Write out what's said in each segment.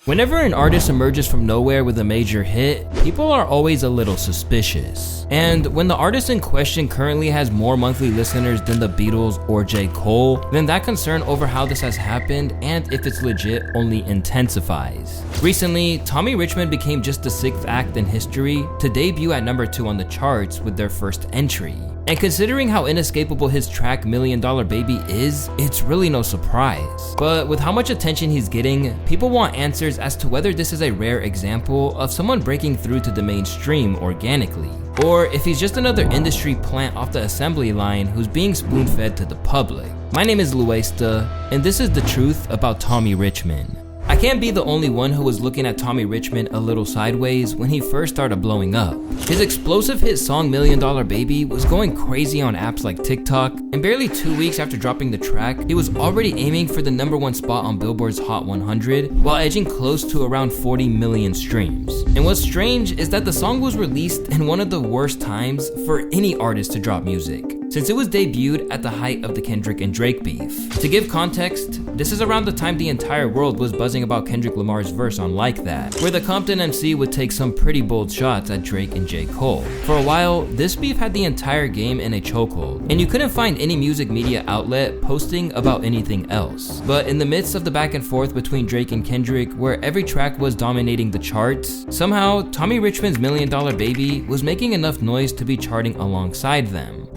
Whenever an artist emerges from nowhere with a major hit, people are always a little suspicious. And when the artist in question currently has more monthly listeners than the Beatles or J. Cole, then that concern over how this has happened and if it's legit only intensifies. Recently, Tommy Richman became just the 6th act in history to debut at number 2 on the charts with their first entry. And considering how inescapable his track $1 Million Baby is, it's really no surprise. But with how much attention he's getting, people want answers as to whether this is a rare example of someone breaking through to the mainstream organically, or if he's just another industry plant off the assembly line who's being spoon-fed to the public. My name is Louaista, and this is the truth about Tommy Richman. I can't be the only one who was looking at Tommy Richman a little sideways when he first started blowing up. His explosive hit song $1 Million Baby was going crazy on apps like TikTok, and barely 2 weeks after dropping the track, he was already aiming for the #1 spot on Billboard's Hot 100 while edging close to around 40 million streams. And what's strange is that the song was released in one of the worst times for any artist to drop music, since it was debuted at the height of the Kendrick and Drake beef. To give context, this is around the time the entire world was buzzing about Kendrick Lamar's verse on Like That, where the Compton MC would take some pretty bold shots at Drake and J. Cole. For a while, this beef had the entire game in a chokehold, and you couldn't find any music media outlet posting about anything else. But in the midst of the back and forth between Drake and Kendrick, where every track was dominating the charts, somehow Tommy Richman's $1 Million Baby was making enough noise to be charting alongside them.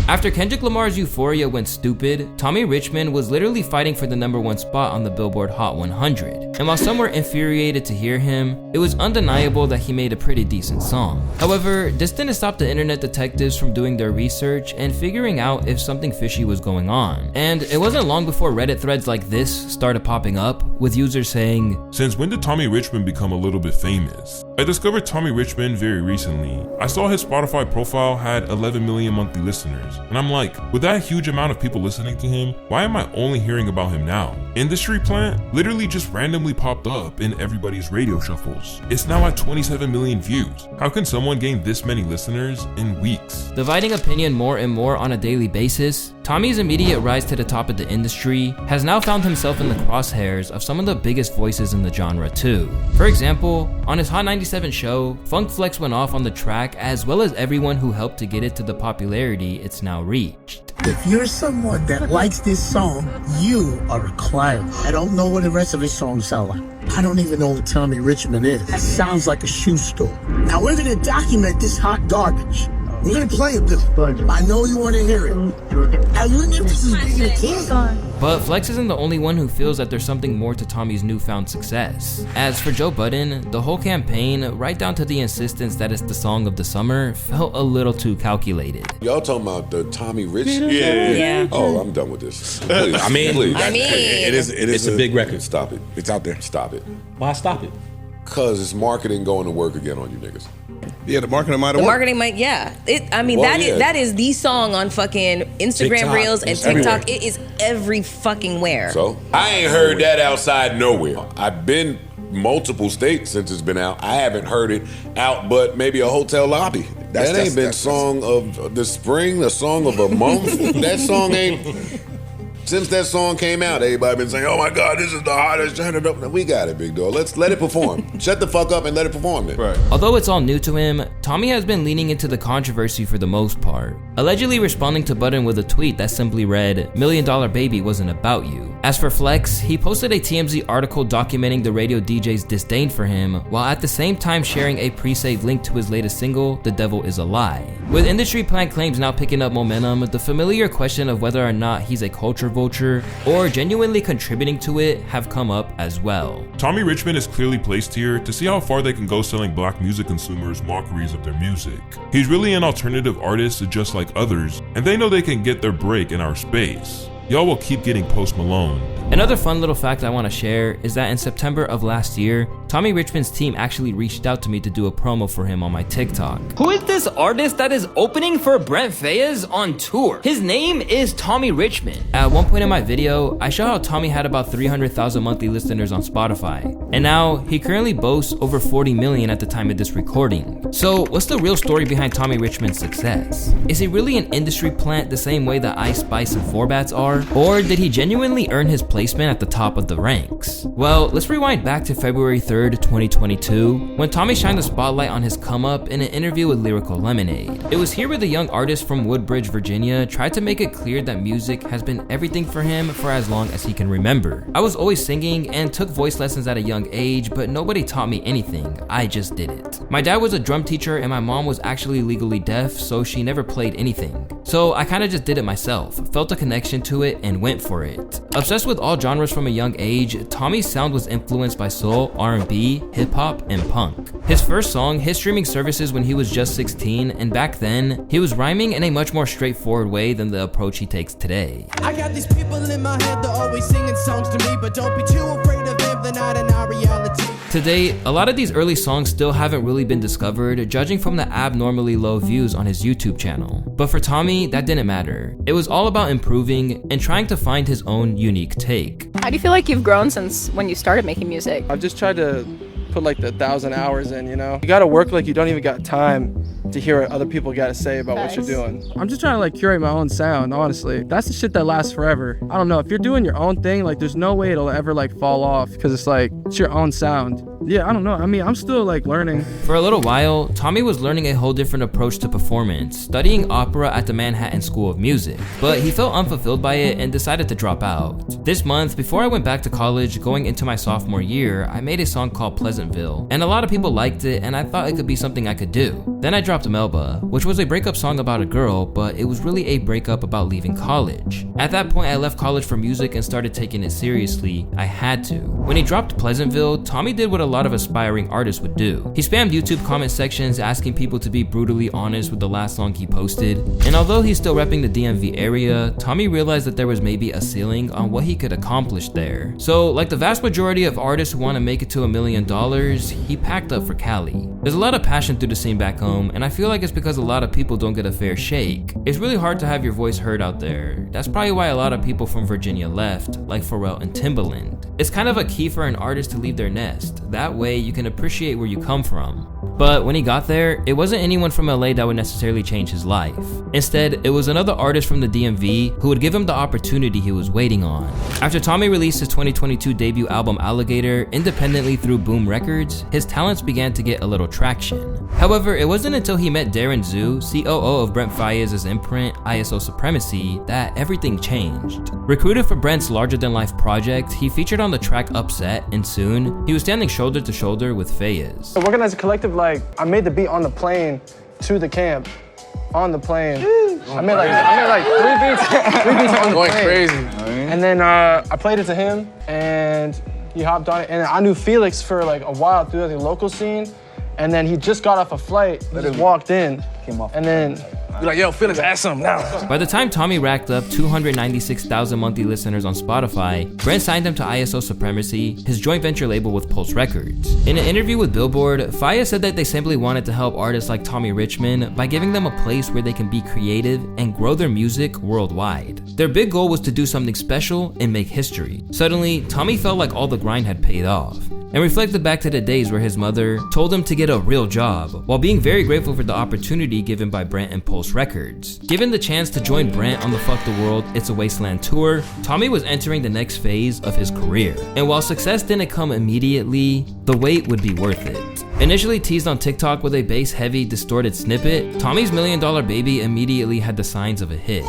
After Kendrick Lamar's Euphoria went stupid, Tommy Richman was literally fighting for the #1 spot on the Billboard Hot 100. And while some were infuriated to hear him, it was undeniable that he made a pretty decent song. However, this didn't stop the internet detectives from doing their research and figuring out if something fishy was going on. And it wasn't long before Reddit threads like this started popping up, with users saying, "Since when did Tommy Richman become a little bit famous? I discovered Tommy Richman very recently. I saw his Spotify profile had 11 million monthly listeners. And I'm like, with that huge amount of people listening to him, why am I only hearing about him now? Industry Plant literally just randomly popped up in everybody's radio shuffles. It's now at 27 million views. How can someone gain this many listeners in weeks?" Dividing opinion more and more on a daily basis, Tommy's immediate rise to the top of the industry has now found himself in the crosshairs of some of the biggest voices in the genre too. For example, on his Hot 97 show, Funk Flex went off on the track as well as everyone who helped to get it to the popularity it's now reached. If you're someone that likes this song, you are a clown. I don't know what the rest of his songs sound like. I don't even know who Tommy Richman is. That sounds like a shoe store. Now we're gonna document this hot garbage. We're gonna play a bit. I know you wanna hear it. I wouldn't if this is being a kid. But Flex isn't the only one who feels that there's something more to Tommy's newfound success. As for Joe Budden, the whole campaign, right down to the insistence that it's the song of the summer, felt a little too calculated. Y'all talking about the Tommy Richman? Yeah. Oh, I'm done with this. Please, please. It is a big record. Stop it. It's out there. Stop it. Why stop it? Cause it's marketing going to work again on you niggas. Yeah, the marketing might have worked. The marketing might, yeah. That is the song on fucking Instagram TikTok. Reels and It's TikTok. everywhere. It is every fucking where. So I ain't heard that outside nowhere. I've been multiple states since it's been out. I haven't heard it out, but maybe a hotel lobby. That ain't been song of the spring, the song of a month. That song ain't. Since that song came out, everybody been saying, "Oh my God, this is the hottest." We got it, big dog. Let's let it perform. Shut the fuck up and let it perform then. Right. Although it's all new to him, Tommy has been leaning into the controversy for the most part, allegedly responding to Budden with a tweet that simply read, $1 Million Baby wasn't about you. As for Flex, he posted a TMZ article documenting the radio DJ's disdain for him, while at the same time sharing a pre-saved link to his latest single, The Devil Is a Lie. With industry plant claims now picking up momentum, the familiar question of whether or not he's a culture vulture or genuinely contributing to it have come up as well. Tommy Richman is clearly placed here to see how far they can go selling black music consumers mockeries of their music. He's really an alternative artist just like others, and they know they can get their break in our space. Y'all will keep getting Post Malone. And Another fun little fact I want to share is that in September of last year, Tommy Richman's team actually reached out to me to do a promo for him on my TikTok. Who is this artist that is opening for Brent Faiyaz on tour? His name is Tommy Richman. At one point in my video, I show how Tommy had about 300,000 monthly listeners on Spotify, and now he currently boasts over 40 million at the time of this recording. So what's the real story behind Tommy Richman's success? Is he really an industry plant the same way that Ice Spice and Forbats are? Or did he genuinely earn his placement at the top of the ranks? Well, let's rewind back to February 3rd, 2022, when Tommy shined the spotlight on his come up in an interview with Lyrical Lemonade. It was here where the young artist from Woodbridge, Virginia tried to make it clear that music has been everything for him for as long as he can remember. I was always singing and took voice lessons at a young age, but nobody taught me anything. I just did it. My dad was a drum teacher and my mom was actually legally deaf, so she never played anything. So I kinda just did it myself, felt a connection to it, and went for it. Obsessed with all genres from a young age, Tommy's sound was influenced by soul, R&B, hip-hop, and punk. His first song hit streaming services when he was just 16, and back then, he was rhyming in a much more straightforward way than the approach he takes today. I got these people in my head, they're always singing songs to me, but don't be too afraid of them, they're not in our reality. Today, a lot of these early songs still haven't really been discovered, judging from the abnormally low views on his YouTube channel. But for Tommy, that didn't matter. It was all about improving and trying to find his own unique take. How do you feel like you've grown since when you started making music? I've just tried to put like the 1,000 hours in, you know? You gotta work like you don't even got time to hear what other people gotta say about what you're doing. I'm just trying to like curate my own sound, honestly. That's the shit that lasts forever. I don't know, if you're doing your own thing, like there's no way it'll ever like fall off because it's like, it's your own sound. Yeah, I don't know. I mean, I'm still like learning. For a little while, Tommy was learning a whole different approach to performance, studying opera at the Manhattan School of Music. But he felt unfulfilled by it and decided to drop out. This month, before I went back to college, going into my sophomore year, I made a song called Pleasantville. And a lot of people liked it, and I thought it could be something I could do. Then I dropped Melba, which was a breakup song about a girl, but it was really a breakup about leaving college. At that point, I left college for music and started taking it seriously. I had to. When he dropped Pleasantville, Tommy did what a lot of aspiring artists would do. He spammed YouTube comment sections asking people to be brutally honest with the last song he posted. And although he's still repping the DMV area, Tommy realized that there was maybe a ceiling on what he could accomplish there. So, like the vast majority of artists who want to make it to $1 million, he packed up for Cali. There's a lot of passion through the scene back home, and I feel like it's because a lot of people don't get a fair shake. It's really hard to have your voice heard out there. That's probably why a lot of people from Virginia left, like Pharrell and Timbaland. It's kind of a key for an artist to leave their nest. That way you can appreciate where you come from. But when he got there, it wasn't anyone from LA that would necessarily change his life. Instead, it was another artist from the DMV who would give him the opportunity he was waiting on. After Tommy released his 2022 debut album Alligator independently through Boom Records, his talents began to get a little traction. However, it wasn't until he met Darren Zhu, COO of Brent Faiyaz's imprint, ISO Supremacy, that everything changed. Recruited for Brent's larger-than-life project, he featured on the track Upset, and soon, he was standing shoulder to shoulder with Faiyaz. Working as a collective, like, I made the beat on the plane to the camp. On the plane. I made like three beats on the plane. Going crazy. And then I played it to him, and he hopped on it. And I knew Felix for like a while through the local scene. And then he just got off a flight, he just walked in, and then you're like, yo, Felix, ask something now. By the time Tommy racked up 296,000 monthly listeners on Spotify, Brent signed him to ISO Supremacy, his joint venture label with Pulse Records. In an interview with Billboard, Faiyaz said that they simply wanted to help artists like Tommy Richman by giving them a place where they can be creative and grow their music worldwide. Their big goal was to do something special and make history. Suddenly, Tommy felt like all the grind had paid off, and reflected back to the days where his mother told him to get a real job, while being very grateful for the opportunity given by Brent and Pulse Records. Given the chance to join Brent on the Fuck the World, It's a Wasteland tour, Tommy was entering the next phase of his career. And while success didn't come immediately, the wait would be worth it. Initially teased on TikTok with a bass-heavy, distorted snippet, Tommy's $1 Million Baby immediately had the signs of a hit.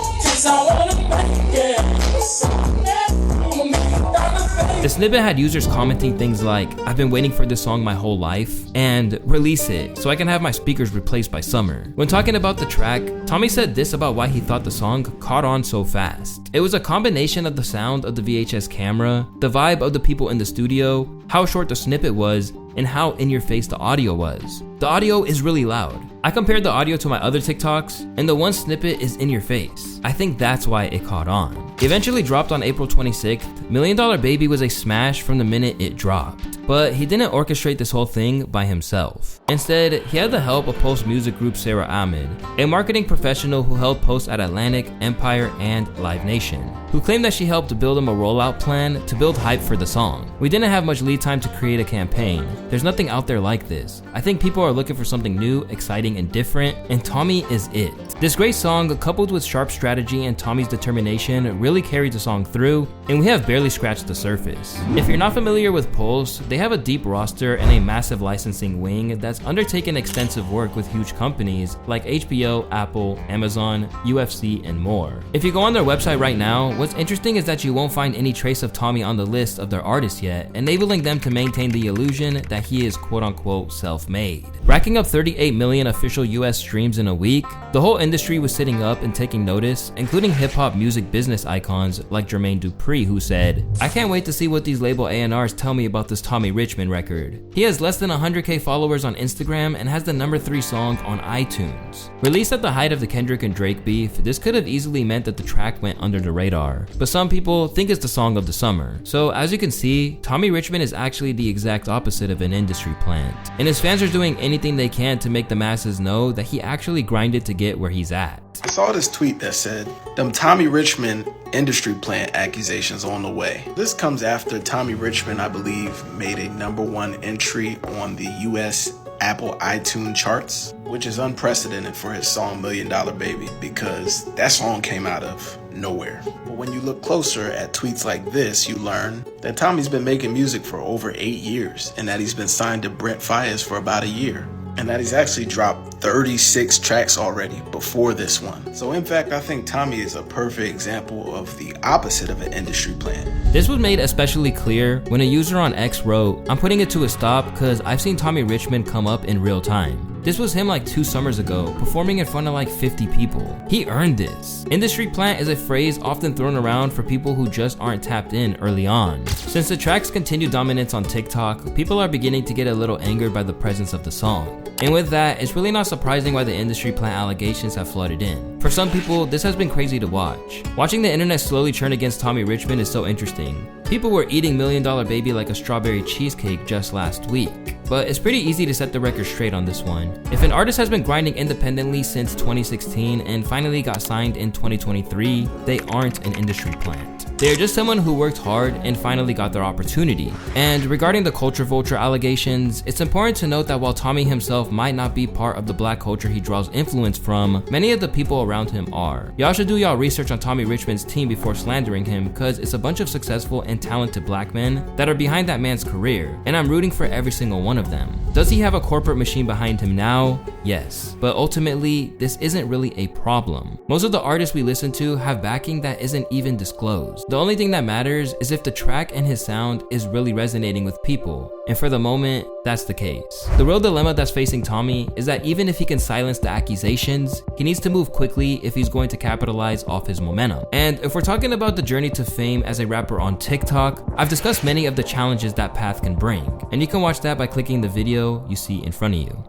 The snippet had users commenting things like, "I've been waiting for this song my whole life," and "Release it so I can have my speakers replaced by Summer." When talking about the track, Tommy said this about why he thought the song caught on so fast. It was a combination of the sound of the VHS camera, the vibe of the people in the studio, how short the snippet was, and how in your face the audio was. The audio is really loud. I compared the audio to my other TikToks, and the one snippet is in your face. I think that's why it caught on. Eventually dropped on April 26th, Million Dollar Baby was a smash from the minute it dropped. But he didn't orchestrate this whole thing by himself. Instead, he had the help of Post music group Sarah Ahmed, a marketing professional who held Post at Atlantic, Empire, and Live Nation, who claimed that she helped build him a rollout plan to build hype for the song. We didn't have much lead time to create a campaign. There's nothing out there like this. I think people are looking for something new, exciting, and different, and Tommy is it. This great song, coupled with sharp strategy and Tommy's determination, really carried the song through, and we have barely scratched the surface. If you're not familiar with Pulse, they have a deep roster and a massive licensing wing that's undertaken extensive work with huge companies like HBO, Apple, Amazon, UFC, and more. If you go on their website right now, what's interesting is that you won't find any trace of Tommy on the list of their artists yet, enabling them to maintain the illusion that he is quote-unquote self-made. Racking up 38 million official US streams in a week, the whole industry was sitting up and taking notice, including hip-hop music business icons like Jermaine Dupri, who said, "I can't wait to see what these label A&Rs tell me about this Tommy Richman record. He has less than 100k followers on Instagram and has the #3 song on iTunes." Released at the height of the Kendrick and Drake beef, this could have easily meant that the track went under the radar, but some people think it's the song of the summer. So as you can see, Tommy Richman is actually the exact opposite of an industry plant, and his fans are doing anything they can to make the masses know that he actually grinded to get where he's at. I saw this tweet that said, "Them Tommy Richman industry plant accusations on the way." This comes after Tommy Richman, I believe, made a #1 entry on the US Apple iTunes charts, which is unprecedented for his song Million Dollar Baby, because that song came out of nowhere. But when you look closer at tweets like this, you learn that Tommy's been making music for over 8 years, and that he's been signed to Brent Faiyaz for about a year, and that he's actually dropped 36 tracks already before this one. So in fact, I think Tommy is a perfect example of the opposite of an industry plant. This was made especially clear when a user on X wrote, "I'm putting it to a stop because I've seen Tommy Richman come up in real time. This was him like 2 summers ago, performing in front of like 50 people. He earned this." Industry plant is a phrase often thrown around for people who just aren't tapped in early on. Since the track's continued dominance on TikTok, people are beginning to get a little angered by the presence of the song. And with that, it's really not surprising why the industry plant allegations have flooded in. For some people, this has been crazy to watch. Watching the internet slowly turn against Tommy Richman is so interesting. People were eating Million Dollar Baby like a strawberry cheesecake just last week. But it's pretty easy to set the record straight on this one. If an artist has been grinding independently since 2016 and finally got signed in 2023, they aren't an industry plant. They are just someone who worked hard and finally got their opportunity. And regarding the culture vulture allegations, it's important to note that while Tommy himself might not be part of the black culture he draws influence from, many of the people around him are. Y'all should do y'all research on Tommy Richman's team before slandering him, because it's a bunch of successful and talented black men that are behind that man's career, and I'm rooting for every single one of them. Does he have a corporate machine behind him now? Yes, but ultimately, this isn't really a problem. Most of the artists we listen to have backing that isn't even disclosed. The only thing that matters is if the track and his sound is really resonating with people, and for the moment, that's the case. The real dilemma that's facing Tommy is that even if he can silence the accusations, he needs to move quickly if he's going to capitalize off his momentum. And if we're talking about the journey to fame as a rapper on TikTok, I've discussed many of the challenges that path can bring, and you can watch that by clicking the video you see in front of you.